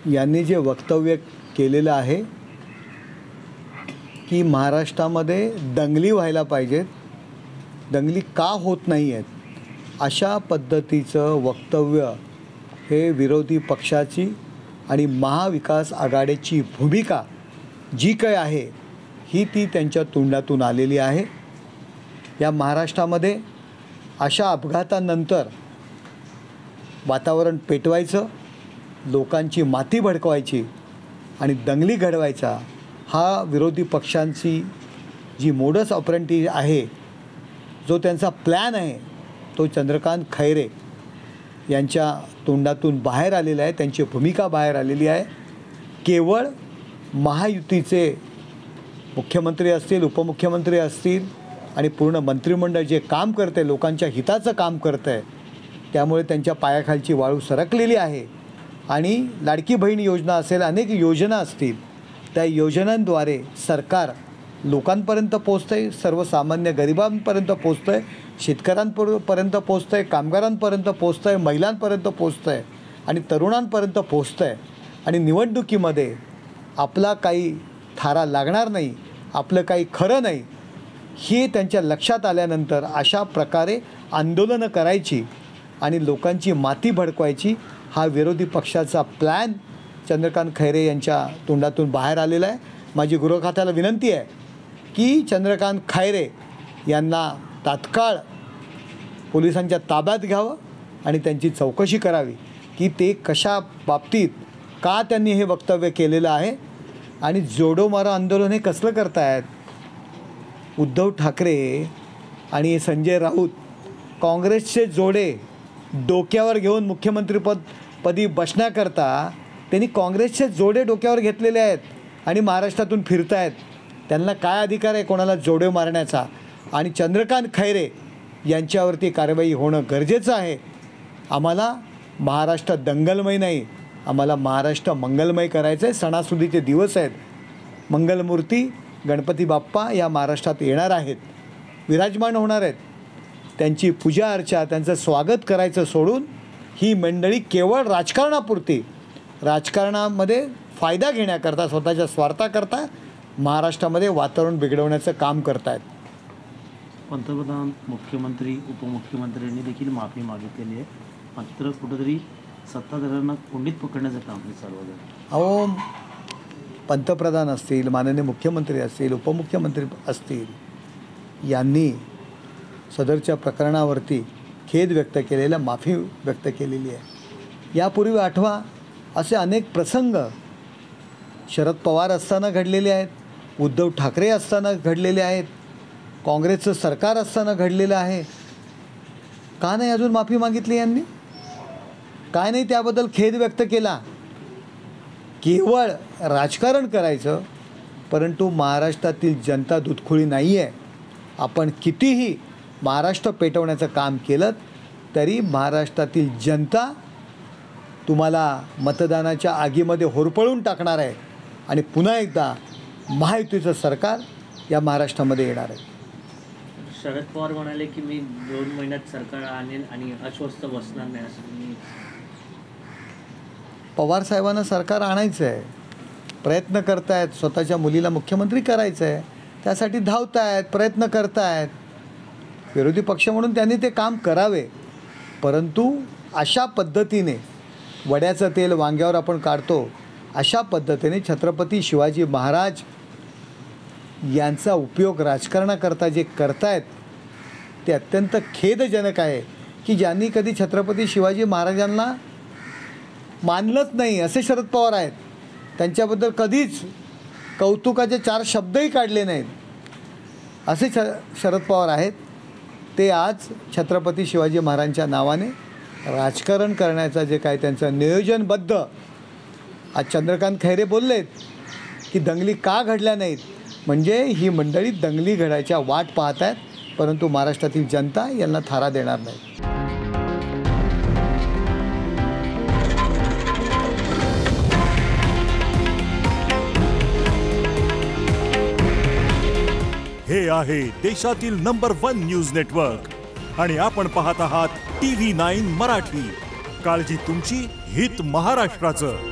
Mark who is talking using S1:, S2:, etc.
S1: यांनी जे वक्तव्य केलेलं आहे की महाराष्ट्रामध्ये दंगली व्हायला पाहिजेत, दंगली का होत नाही आहेत, अशा पद्धतीचं वक्तव्य हे विरोधी पक्षाची आणि महाविकास आघाडीची भूमिका जी काय आहे ही ती त्यांच्या तोंडातून आलेली आहे। या महाराष्ट्रामध्ये अशा अपघातानंतर वातावरण पेटवायचं, लोकांची माती भडकवायची आणि दंगली घडवायचा हा विरोधी पक्षांची जी मोडस ऑपरेंडी आहे, जो त्यांचा प्लॅन आहे, तो चंद्रकांत खैरे यांच्या तोंडातून बाहेर आलेला आहे, त्यांची भूमिका बाहेर आलेली आहे। केवळ महायुतीचे मुख्यमंत्री असतील, उपमुख्यमंत्री असतील आणि पूर्ण मंत्रिमंडळ जे काम करते, लोकांच्या हिताचं काम करतं आहे, त्यामुळे त्यांच्या पायाखालची वाळू सरकलेली आहे। आणि लाडकी बहीण योजना असेल, अनेक योजना असतील, त्या योजनांद्वारे सरकार लोकांपर्यंत पोचतं आहे, सर्वसामान्य गरिबांपर्यंत पोचतं आहे, शेतकऱ्यांपर्यंत पोचतं आहे, कामगारांपर्यंत पोचतं आहे, महिलांपर्यंत पोचतं आहे आणि तरुणांपर्यंत पोचतं आहे। आणि निवडणुकीमध्ये आपला काही थारा लागणार नाही, आपलं काही खरं नाही, हे त्यांच्या लक्षात आल्यानंतर अशा प्रकारे आंदोलनं करायची आणि लोकांची माती भडकवायची हा विरोधी पक्षाचा प्लॅन चंद्रकांत खैरे यांच्या तोंडातून बाहेर आलेला आहे। माझी गृहखात्याला विनंती आहे की चंद्रकांत खैरे यांना तात्काळ पोलिसांच्या ताब्यात घ्यावं आणि त्यांची चौकशी करावी की ते कशा बाबतीत का त्यांनी हे वक्तव्य केलेलं आहे आणि जोडो मारो आंदोलन हे कसलं करतायत। उद्धव ठाकरे आणि संजय राऊत काँग्रेसचे जोडे डोक्यावर घेऊन मुख्यमंत्रीपदी बसण्याकरता त्यांनी काँग्रेसचे जोडे डोक्यावर घेतलेले आहेत आणि महाराष्ट्रातून फिरत आहेत। त्यांना काय अधिकार आहे कोणाला जोडे मारण्याचा। आणि चंद्रकांत खैरे यांच्यावरती कारवाई होणं गरजेचं आहे। आम्हाला महाराष्ट्र दंगलमय नाही, आम्हाला महाराष्ट्र मंगलमय करायचं आहे। सणासुदीचे दिवस आहेत, मंगलमूर्ती गणपती बाप्पा या महाराष्ट्रात येणार आहेत, विराजमान होणार आहेत। त्यांची पूजा अर्चा, त्यांचं स्वागत करायचं सोडून ही मंडळी केवळ राजकारणापुरती, राजकारणामध्ये फायदा घेण्याकरता, स्वतःच्या स्वार्थाकरता महाराष्ट्रामध्ये वातावरण बिघडवण्याचं काम करत आहेत।
S2: पंतप्रधान, मुख्यमंत्री, उपमुख्यमंत्र्यांनी देखील माफी मागितलेली आहे, मात्र कुठेतरी सत्ताधाऱ्यांना कोंडीत पकडण्याचं काम हे चालू आहे।
S1: अहो, पंतप्रधान असतील, माननीय मुख्यमंत्री असतील, उपमुख्यमंत्री असतील, यांनी सदरच्या प्रकरणावरती खेद व्यक्त केलेला, माफी व्यक्त केलेली आहे। यापूर्वी आठवा असे अनेक प्रसंग शरद पवार असताना घडलेले आहेत, उद्धव ठाकरे असताना घडलेले आहेत, काँग्रेसचं सरकार असताना घडलेलं आहे। का नाही अजून माफी मागितली यांनी? काय नाही त्याबद्दल खेद व्यक्त केला? केवळ राजकारण करायचं, परंतु महाराष्ट्रातील जनता दुधखुळी नाही आहे। आपण कितीही महाराष्ट्र पेटवण्याचं काम केलं तरी महाराष्ट्रातील जनता तुम्हाला मतदानाच्या आगीमध्ये होरपळून टाकणार आहे आणि पुन्हा एकदा महायुतीचं सरकार या महाराष्ट्रामध्ये येणार आहे।
S3: शरद पवार म्हणाले की मी 2 महिन्यात सरकार आणेल आणि अस्वस्थ बसणार नाही असं मी।
S1: पवार साहेबांना सरकार आणायचं आहे, प्रयत्न करतायत, स्वतःच्या मुलीला मुख्यमंत्री करायचं आहे, त्यासाठी धावतायत, प्रयत्न करतायत। विरोधी पक्ष म्हणून त्यांनी ते काम करावे, परंतु अशा पद्धतीने वड्याचं तेल वांग्यावर आपण काढतो, अशा पद्धतीने छत्रपती शिवाजी महाराज यांचा उपयोग राजकारणाकरता जे करतायत ते अत्यंत खेदजनक आहे की ज्यांनी कधी छत्रपती शिवाजी महाराजांना मानलंच नाही असे शरद पवार आहेत, त्यांच्याबद्दल कधीच कौतुकाचे 4 शब्दही काढले नाहीत असे शरद पवार आहेत। ते आज छत्रपती शिवाजी महाराजांच्या नावाने राजकारण करण्याचं जे काय त्यांचं नियोजनबद्ध, आज चंद्रकांत खैरे बोललेत की दंगली का घडल्या नाहीत, म्हणजे ही मंडळी दंगली घडायच्या वाट पाहत आहेत, परंतु महाराष्ट्रातील जनता यांना थारा देणार नाही।
S4: हे आहे देशातील नंबर 1 न्यूज नेटवर्क आणि आपण पाहत आहात TV9 मराठी। काळजी तुमची, हित महाराष्ट्राचं।